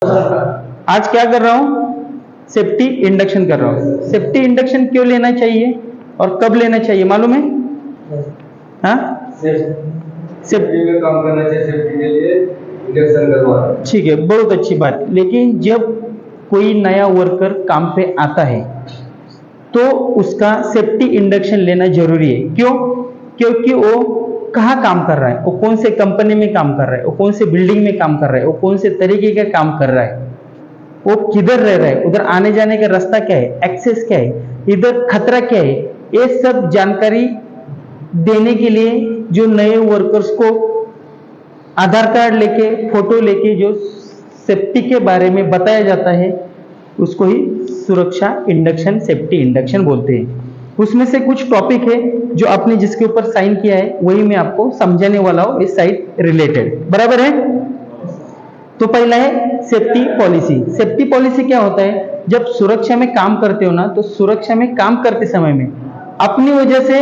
आज क्या कर रहा हूं? सेफ्टी इंडक्शन कर रहा हूं। सेफ्टी इंडक्शन क्यों लेना चाहिए और कब लेना चाहिए मालूम है? हाँ, सेफ्टी में काम करना चाहिए, सेफ्टी के लिए इंडक्शन करवा। ठीक है, बहुत अच्छी बात। लेकिन जब कोई नया वर्कर काम पे आता है तो उसका सेफ्टी इंडक्शन लेना जरूरी है। क्यों? क्योंकि वो कहाँ काम कर रहा है, वो कौन से कंपनी में काम कर रहा है, वो कौन से बिल्डिंग में काम कर रहा है, वो कौन से तरीके का काम कर रहा है, वो किधर रह रहा है, उधर आने जाने का रास्ता क्या है, एक्सेस क्या है, इधर खतरा क्या है, ये सब जानकारी देने के लिए जो नए वर्कर्स को आधार कार्ड लेके, फोटो लेके जो सेफ्टी के बारे में बताया जाता है उसको ही सुरक्षा इंडक्शन, सेफ्टी इंडक्शन बोलते हैं। उसमें से कुछ टॉपिक है जो आपने जिसके ऊपर साइन किया है वही मैं आपको समझाने वाला हूं इस साइड रिलेटेड, बराबर है? तो पहला है सेफ्टी पॉलिसी। सेफ्टी पॉलिसी क्या होता है? जब सुरक्षा में काम करते हो ना, तो सुरक्षा में काम करते समय में अपनी वजह से,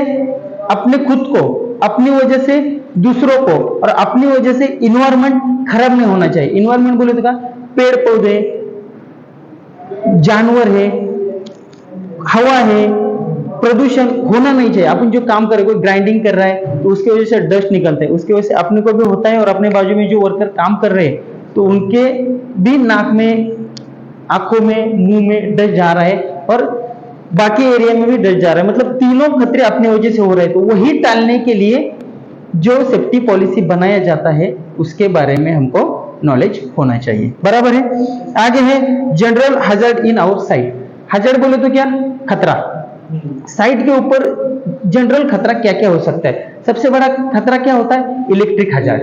अपने खुद को, अपनी वजह से दूसरों को और अपनी वजह से इन्वायरमेंट खराब नहीं होना चाहिए। इन्वायरमेंट बोले तो क्या? पेड़ पौधे, जानवर है, हवा है, प्रदूषण होना नहीं चाहिए। अपन जो काम करे, कोई ग्राइंडिंग कर रहा है तो उसकी वजह से डस्ट निकलता है, उसकी वजह से अपने को भी होता है और अपने बाजू में जो वर्कर काम कर रहे हैं तो उनके भी नाक में, आंखों में, मुंह में डस्ट जा रहा है और बाकी एरिया में भी डस्ट जा रहा है। मतलब तीनों खतरे अपनी वजह से हो रहे हैं। तो वही टालने के लिए जो सेफ्टी पॉलिसी बनाया जाता है उसके बारे में हमको नॉलेज होना चाहिए, बराबर है? आगे है general hazard in our site. Hazard बोले तो क्या? खतरा। साइट के ऊपर जनरल खतरा क्या क्या हो सकता है? सबसे बड़ा खतरा क्या होता है? Electric hazard.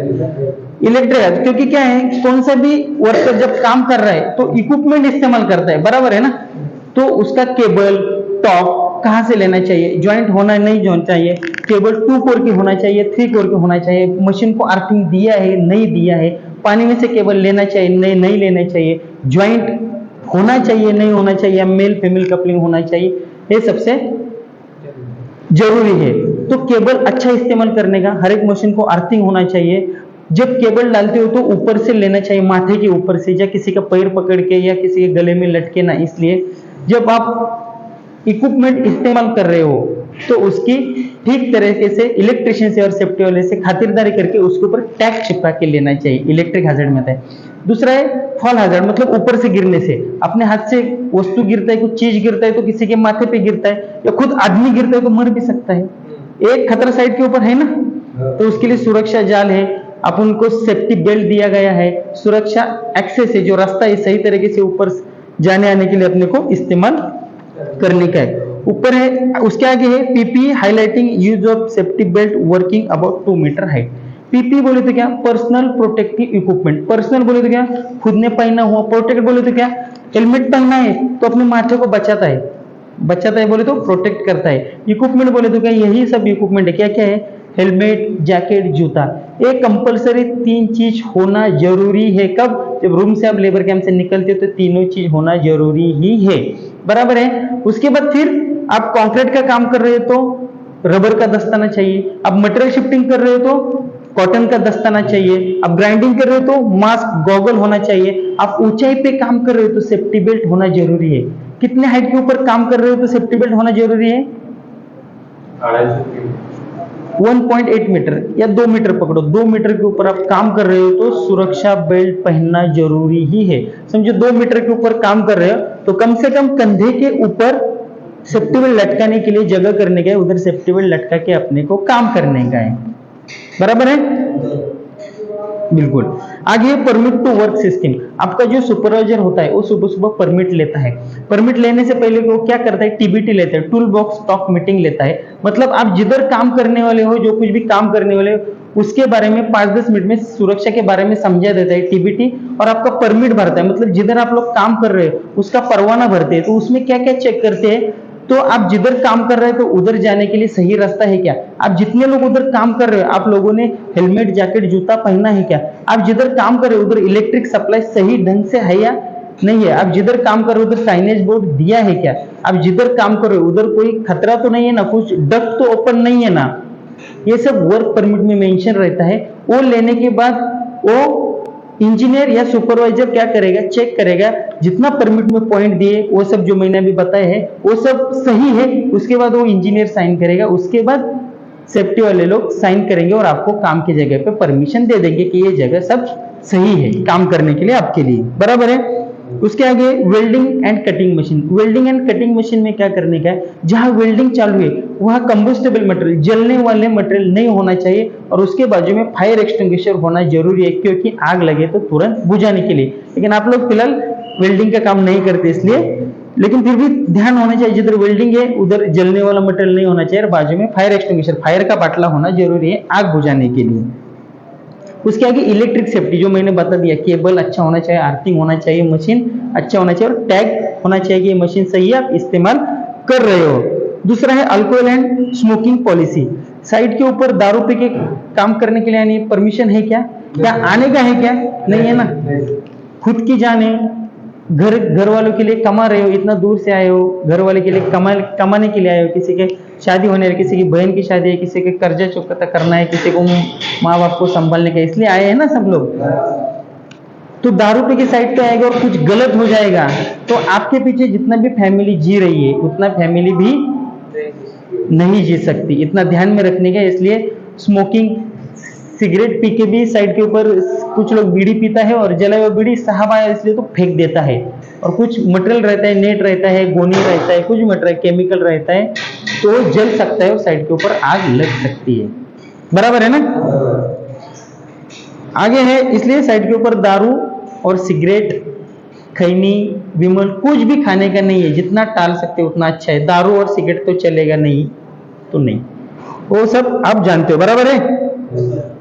इलेक्ट्रिक हैजर्ड क्योंकि क्या है, कौन सा भी वर्कर जब काम कर रहा है तो इक्विपमेंट इस्तेमाल करता है, बराबर है ना? तो उसका केबल, टॉप कहां से लेना चाहिए, ज्वाइंट होना नहीं होना चाहिए, केबल 2 कोर की होना चाहिए, 3 कोर की होना चाहिए, मशीन को अर्थिंग दिया है नहीं दिया है, पानी में से केबल लेना चाहिए नहीं लेना चाहिए, ज्वाइंट होना चाहिए नहीं होना चाहिए, मेल फीमेल कपलिंग होना चाहिए, ये सबसे जरूरी है। तो केबल अच्छा इस्तेमाल करने का, हर एक मशीन को अर्थिंग होना चाहिए। जब केबल डालते हो तो ऊपर से लेना चाहिए, माथे के ऊपर से, या किसी का पैर पकड़ के या किसी के गले में लटके ना। इसलिए जब आप इक्विपमेंट इस्तेमाल कर रहे हो तो उसकी ठीक तरीके से इलेक्ट्रिशियन से और सेफ्टी वाले से खातिरदारी करके उसके ऊपर टैग चिपका के लेना चाहिए। इलेक्ट्रिक हैजर्ड में आता है। दूसरा है फॉल हैजर्ड, मतलब ऊपर से गिरने से, अपने हाथ से वस्तु गिरता है, कुछ चीज गिरता है तो किसी के माथे पे गिरता है या खुद आदमी गिरता है तो मर भी सकता है। एक खतरा साइड के ऊपर है ना, तो उसके लिए सुरक्षा जाल है, अपन को सेफ्टी बेल्ट दिया गया है, सुरक्षा एक्सेस है, जो रास्ता है सही तरीके से ऊपर जाने आने के लिए अपने को इस्तेमाल करने का है। ऊपर है, उसके आगे है PP highlighting use of safety belt working about 2 meter height. PP बोले तो क्या? Personal protective equipment. पर्सनल बोले तो क्या? खुद ने पहना हुआ। प्रोटेक्ट बोले तो क्या? हेलमेट पहना है तो अपने माथे को बचाता है, बचाता है बोले तो प्रोटेक्ट करता है। इक्विपमेंट बोले तो क्या? यही सब इक्विपमेंट है। क्या क्या है? हेलमेट, जैकेट, जूता। एक कंपलसरी 3 चीज होना जरूरी है। कब? जब रूम से आप लेबर कैंप से निकलते हो तो तीनों चीज होना जरूरी ही है, बराबर है? उसके बाद फिर आप कंक्रीट का काम कर रहे हो तो रबर का दस्ताना चाहिए, आप मटेरियल शिफ्टिंग कर रहे हो तो कॉटन का दस्ताना चाहिए, आप ग्राइंडिंग कर रहे हो तो मास्क, गॉगल होना चाहिए, आप ऊंचाई पे काम कर रहे हो तो सेफ्टी बेल्ट होना जरूरी है। कितने हाइट के ऊपर काम कर रहे हो तो सेफ्टी बेल्ट होना जरूरी है? 1.8 मीटर या 2 मीटर पकड़ो, 2 मीटर के ऊपर आप काम कर रहे हो तो सुरक्षा बेल्ट पहनना जरूरी ही है। समझो 2 मीटर के ऊपर काम कर रहे हो तो कम से कम कंधे के ऊपर सेफ्टी बेल्ट लटकाने के लिए जगह करने का है, उधर सेफ्टी बेल्ट लटका के अपने को काम करने का है, बराबर है? बिल्कुल। आगे परमिट टू वर्क सिस्टम। आपका जो सुपरवाइजर होता है वो सुबह सुबह परमिट लेता है। परमिट लेने से पहले वो क्या करता है? टीबीटी लेता है, टूल बॉक्स टॉक मीटिंग लेता है। मतलब आप जिधर काम करने वाले हो, जो कुछ भी काम करने वाले हो उसके बारे में 5-10 मिनट में सुरक्षा के बारे में समझा देता है टीबीटी, और आपका परमिट भरता है। मतलब जिधर आप लोग काम कर रहे हो उसका परवाना भरते हैं। तो उसमें क्या क्या चेक करते हैं? तो आप जिधर काम कर रहे हो तो उधर जाने के लिए सही रास्ता है क्या? आप जितने लोग उधर काम कर रहे हो आप लोगों ने हेलमेट, जैकेट, जूता पहना है क्या? आप जिधर काम कर रहे हो उधर इलेक्ट्रिक सप्लाई सही ढंग से है या नहीं है? आप जिधर काम कर रहे हो उधर साइनेज बोर्ड दिया है क्या? आप जिधर काम कर रहे हो उधर कोई खतरा तो नहीं है ना, कुछ डक्ट तो ओपन नहीं है ना? ये सब वर्क परमिट में मेंशन रहता है। वो लेने के बाद वो इंजीनियर या सुपरवाइजर क्या करेगा, चेक करेगा जितना परमिट में पॉइंट दिए वो सब जो मैंने अभी बताए हैं वो सब सही है, उसके बाद वो इंजीनियर साइन करेगा, उसके बाद सेफ्टी वाले लोग साइन करेंगे और आपको काम की जगह पे परमिशन दे देंगे कि ये जगह सब सही है काम करने के लिए आपके लिए, बराबर है। उसके आगे welding and cutting machine. Welding and cutting machine में क्या करने का है, जहां वेल्डिंग चालू है वहां कंबस्टेबल मटेरियल, जलने वाले मटेरियल नहीं होना चाहिए और उसके बाजू में फायर एक्सटिंग्विशर होना जरूरी है, क्योंकि आग लगे तो तुरंत बुझाने के लिए। लेकिन आप लोग फिलहाल वेल्डिंग का काम नहीं करते इसलिए, लेकिन फिर भी ध्यान होना चाहिए जिधर वेल्डिंग है उधर जलने वाला मटेरियल नहीं होना चाहिए और बाजू में फायर एक्सटिंग्विशर, फायर का बाटला होना जरूरी है आग बुझाने के लिए। उसके आगे इलेक्ट्रिक सेफ्टी जो मैंने बता दिया, केबल अच्छा होना चाहिए, अर्थिंग होना चाहिए, मशीन अच्छा होना चाहिए और टैग होना चाहिए कि ये मशीन सही है, आप इस्तेमाल कर रहे हो। दूसरा है alcohol and smoking policy. Side के ऊपर दारू पी के काम करने के लिए यानी परमिशन है क्या आने का है क्या, नहीं है ना। खुद की जान है, घर वालों के लिए कमा रहे हो, इतना दूर से आए हो, घर वाले के लिए कमाने के लिए आए हो, किसी के शादी होने है, किसी की बहन की शादी है, किसी के कर्जा चुकता करना है, किसी को माँ बाप को संभालने का, इसलिए आए हैं ना सब लोग। तो दारू पी के साइड पे आएगा और कुछ गलत हो जाएगा तो आपके पीछे जितना भी फैमिली जी रही है उतना फैमिली भी नहीं जी सकती, इतना ध्यान में रखने का। इसलिए स्मोकिंग, सिगरेट पी के भी साइड के ऊपर कुछ लोग बीड़ी पीता है और जला हुआ बीड़ी साहब आया इसलिए तो फेंक देता है, और कुछ मटेरियल रहता है, नेट रहता है, गोनी रहता है, कुछ मटेरियल केमिकल रहता है तो जल सकता है और साइड के ऊपर आग लग सकती है, बराबर है ना। आगे है, इसलिए साइड के ऊपर दारू और सिगरेट, खैनी, विमल कुछ भी खाने का नहीं है, जितना टाल सकते उतना अच्छा है। दारू और सिगरेट तो चलेगा नहीं तो नहीं, वो सब आप जानते हो, बराबर है।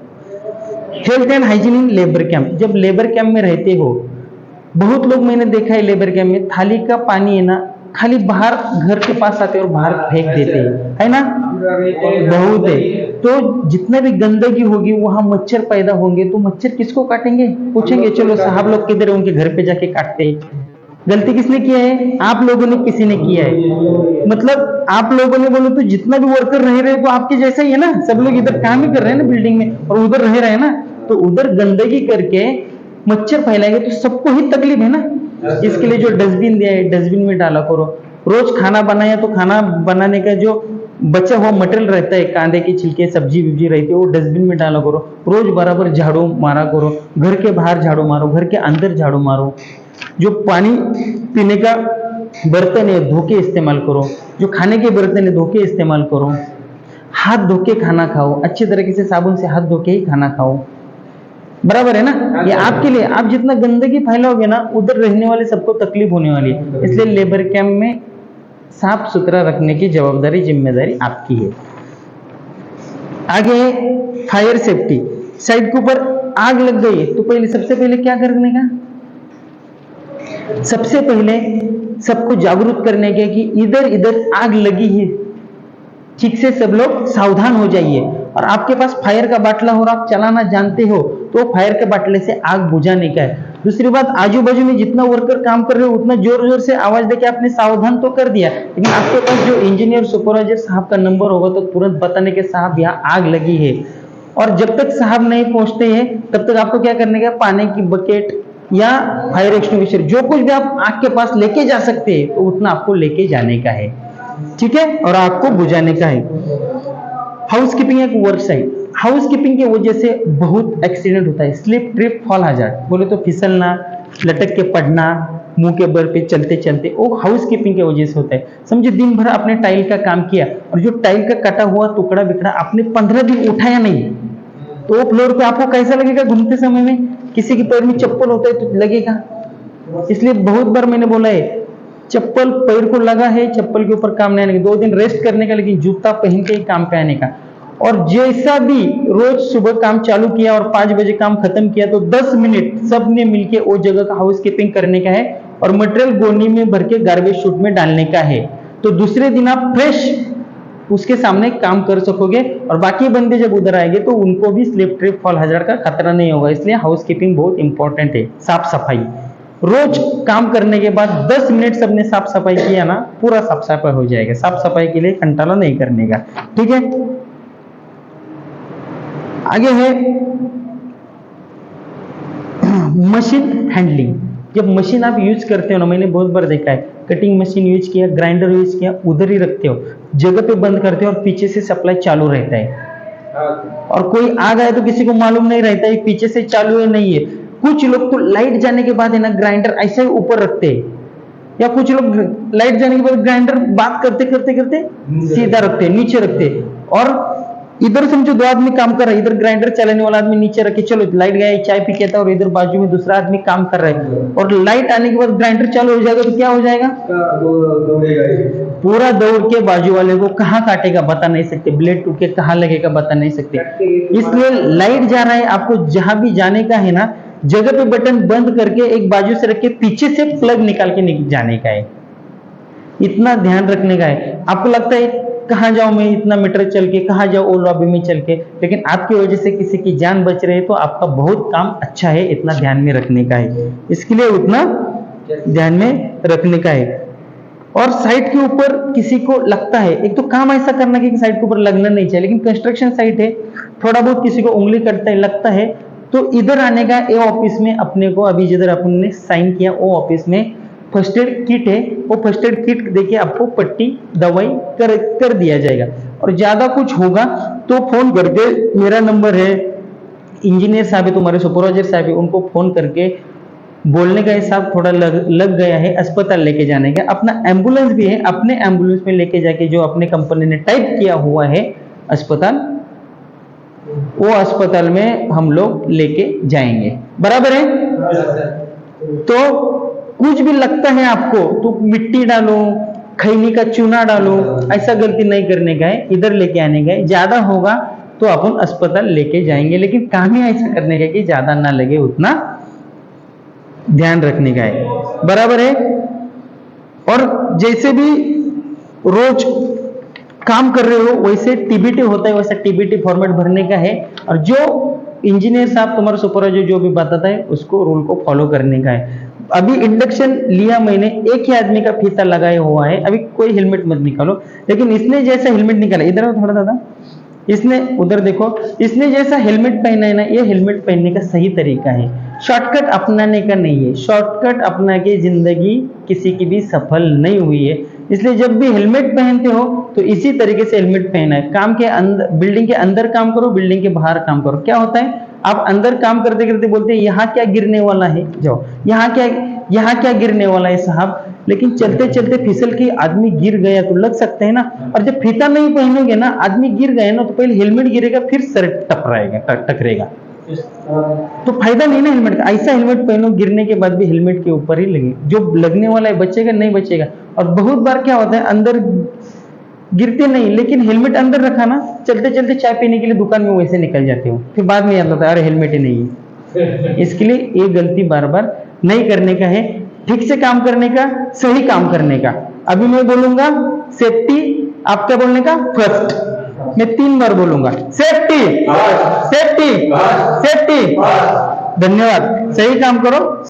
Health and hygiene in labour camp. जब लेबर कैंप में रहते हो, बहुत लोग मैंने देखा है लेबर कैंप में थाली का पानी है ना खाली बाहर घर के पास आते और बाहर फेंक देते हैं, है ना, बहुत है। तो जितना भी गंदगी होगी वहां मच्छर पैदा होंगे, तो मच्छर किसको काटेंगे, पूछेंगे चलो साहब लोग किधर है, उनके घर पे जाके काटते हैं। गलती किसने किया है, आप लोगों ने, किसी ने किया है। मतलब आप लोगों ने बोलो तो जितना भी वर्कर रह रहे हैं तो आपके जैसा ही है ना, सब लोग इधर काम ही कर रहे हैं ना बिल्डिंग में और उधर रह रहे हैं ना, तो उधर गंदगी करके मच्छर फैलाएंगे तो सबको ही तकलीफ है ना। इसके लिए जो डस्टबिन दिया है डस्टबिन में डाला करो। रोज खाना बनाया तो खाना बनाने का जो बचा हुआ मटेरियल रहता है, कांदे के छिलके, सब्जी विब्जी रहती है, वो डस्टबिन में डाला करो। रोज बराबर झाड़ू मारा करो, घर के बाहर झाड़ू मारो, घर के अंदर झाड़ू मारो। जो पानी पीने का बर्तन है धो के इस्तेमाल करो, जो खाने के बर्तन है धो के इस्तेमाल करो। हाथ धो के खाना खाओ, अच्छे तरीके से साबुन से हाथ धो के ही खाना खाओ, बराबर है ना। ये आपके लिए, आप जितना गंदगी फैलाओगे ना उधर रहने वाले सबको तकलीफ होने वाली है। इसलिए लेबर कैंप में साफ सुथरा रखने की जवाबदारी, जिम्मेदारी आपकी है। आगे फायर सेफ्टी। साइड के ऊपर आग लग गई तो पहले, सबसे पहले क्या करने का, सबसे पहले सबको जागरूक करने के कि इधर इधर आग लगी है, ठीक से सब लोग सावधान हो जाइए। और आपके पास फायर का बाटला हो और आप चलाना जानते हो तो फायर के बाटले से आग बुझाने का है। दूसरी बात, आजू बाजू में जितना वर्कर काम कर रहे हो उतना जोर जोर से आवाज देके आपने सावधान तो कर दिया, लेकिन आपके पास जो इंजीनियर सुपरवाइजर साहब का नंबर होगा तो तुरंत बताने के साहब यहाँ आग लगी है। और जब तक साहब नहीं पहुंचते हैं तब तक आपको क्या करने का, पानी की बकेट या फायर एक्सटिंग्विशर जो कुछ भी आप आग के पास लेके जा सकते हैं तो उतना आपको लेके जाने का है, ठीक है, और आग को बुझाने का है। हाउस कीपिंग एक वर्क साइट। हाउस कीपिंग की वजह से बहुत एक्सीडेंट होता है, स्लिप ट्रिप फॉल हैजार्ड, बोले तो फिसलना, लटक के पड़ना, मुंह के बल पे चलते चलते, वो हाउस कीपिंग की वजह से होता है। समझे दिन भर आपने टाइल का काम किया और जो टाइल का कटा हुआ टुकड़ा बिकड़ा आपने 15 दिन उठाया नहीं, तो वो फ्लोर पे आपको कैसा लगेगा घूमते समय में, किसी के पैर में चप्पल होता है तो लगेगा। इसलिए बहुत बार मैंने बोला है, चप्पल पैर को लगा है, चप्पल के ऊपर काम नहीं आने का, 2 दिन रेस्ट करने का, लेकिन जूता पहन के ही काम पे आने का। और जैसा भी रोज सुबह काम चालू किया और 5 बजे काम खत्म किया तो 10 मिनट सबने मिलके वो जगह का हाउस कीपिंग करने का है और मटेरियल गोनी में भर के गार्बेज शूट में डालने का है। तो दूसरे दिन आप फ्रेश उसके सामने काम कर सकोगे और बाकी बंदे जब उधर आएंगे तो उनको भी स्लिप ट्रिप फॉल हैजार्ड का खतरा नहीं होगा। इसलिए हाउस कीपिंग बहुत इंपॉर्टेंट है। साफ सफाई, रोज काम करने के बाद 10 मिनट सबने साफ सफाई किया ना, पूरा साफ सफाई हो जाएगा। साफ सफाई के लिए कंटाला नहीं करने का, ठीक है। आगे है मशीन हैंडलिंग, जब मशीन आप यूज करते हो ना, मैंने बहुत बार देखा है, कटिंग मशीन यूज किया, ग्राइंडर यूज किया, उधर ही रखते हो, जगह पे बंद करते हो और पीछे से सप्लाई चालू रहता है, और कोई आ गया तो किसी को मालूम नहीं रहता है पीछे से चालू है नहीं है। कुछ लोग तो लाइट जाने के बाद है ना ग्राइंडर ऐसे ही ऊपर रखते हैं, या कुछ लोग लाइट जाने के बाद ग्राइंडर बात करते करते करते सीधा रखते हैं, नीचे रखते हैं, और इधर समझो दो आदमी काम कर रहे हैं, इधर ग्राइंडर चलाने वाला आदमी नीचे रखे, चलो लाइट गया, चाय पी के था, और इधर बाजू में दूसरा आदमी काम कर रहा है, और लाइट आने के बाद ग्राइंडर चालू हो जाएगा तो क्या हो जाएगा, पूरा दौड़ के बाजू वाले को कहाँ काटेगा बता नहीं सकते, ब्लेड टूट के कहाँ लगेगा बता नहीं सकते। इसलिए लाइट जा रहा है, आपको जहां भी जाने का है ना, जगह पे बटन बंद करके एक बाजू से रख के पीछे से प्लग निकाल के जाने का है, इतना ध्यान रखने का है। आपको लगता है कहाँ जाऊं मैं इतना मीटर चल के, कहाँ जाऊं ओ लॉबी में चल के, लेकिन आपकी वजह से किसी की जान बच रही है तो आपका बहुत काम अच्छा है, इतना ध्यान में रखने का है, इसके लिए उतना ध्यान में रखने का है। और साइट के ऊपर किसी को लगता है, एक तो काम ऐसा करना कि साइट के ऊपर लगना नहीं चाहिए, लेकिन कंस्ट्रक्शन साइट है, थोड़ा बहुत किसी को उंगली करता है लगता है, तो इधर आने का, ए ऑफिस में अपने को अभी जिधर अपन ने साइन किया वो ऑफिस में फर्स्ट एड किट है, वो फर्स्ट एड किट देखिए आपको पट्टी दवाई कर दिया जाएगा। और ज्यादा कुछ होगा तो फोन करके, मेरा नंबर है, इंजीनियर साहब है तुम्हारे सुपरवाइजर साहब है, उनको फोन करके बोलने का हिसाब थोड़ा लग गया है, अस्पताल लेके जाने का। अपना एम्बुलेंस भी है, अपने एम्बुलेंस में लेके जाके जो अपने कंपनी ने टाइप किया हुआ है अस्पताल, वो अस्पताल में हम लोग लेके जाएंगे, बराबर है। तो कुछ भी लगता है आपको तो मिट्टी डालो, खैनी का चूना डालो, ऐसा गलती नहीं करने का है, इधर लेके आने का है। ज्यादा होगा तो अपन अस्पताल लेके जाएंगे, लेकिन काम ही ऐसा करने का है कि ज्यादा ना लगे, उतना ध्यान रखने का है, बराबर है। और जैसे भी रोज काम कर रहे हो वैसे टीबीटी होता है, वैसा टीबीटी फॉर्मेट भरने का है, और जो इंजीनियर साहब तुम्हारा सुपरवाइजर जो भी बताता है उसको रूल को फॉलो करने का है। अभी इंडक्शन लिया मैंने, एक ही आदमी का फीता लगाया हुआ है, अभी कोई हेलमेट मत निकालो, लेकिन इसने जैसा हेलमेट निकाला, इधर थोड़ा दादा, इसने उधर देखो, इसने जैसा हेलमेट पहना है ना, ये हेलमेट पहनने का सही तरीका है, शॉर्टकट अपनाने का नहीं है। शॉर्टकट अपना के जिंदगी किसी की भी सफल नहीं हुई है, इसलिए जब भी हेलमेट पहनते हो तो इसी तरीके से हेलमेट पहना है। काम के अंदर, बिल्डिंग के अंदर काम करो, बिल्डिंग के बाहर काम करो। क्या होता है, आप अंदर काम करते करते बोलते हैं यहाँ क्या गिरने वाला है, जाओ यहाँ क्या गिरने वाला है साहब, लेकिन चलते चलते फिसल के आदमी गिर गया तो लग सकते हैं ना। और जब फीता नहीं पहनोगे ना, आदमी गिर गया ना, तो पहले हेलमेट गिरेगा फिर सर टकरेगा, तो फायदा नहीं ना हेलमेट का। ऐसा हेलमेट पहनो गिरने के बाद भी हेलमेट के ऊपर ही लगे, जो लगने वाला है बचेगा नहीं बचेगा। और बहुत बार क्या होता है, अंदर गिरते नहीं, लेकिन हेलमेट अंदर रखा ना, चलते चलते चाय पीने के लिए दुकान में वैसे निकल जाते हो, फिर बाद में याद आता है अरे हेलमेट ही नहीं है। इसके लिए ये गलती बार बार नहीं करने का है, ठीक से काम करने का, सही काम करने का। अभी मैं बोलूंगा सेफ्टी, आपका बोलने का फर्स्ट, मैं 3 बार बोलूंगा, सेफ्टी सेफ्टी सेफ्टी। धन्यवाद, सही काम करो।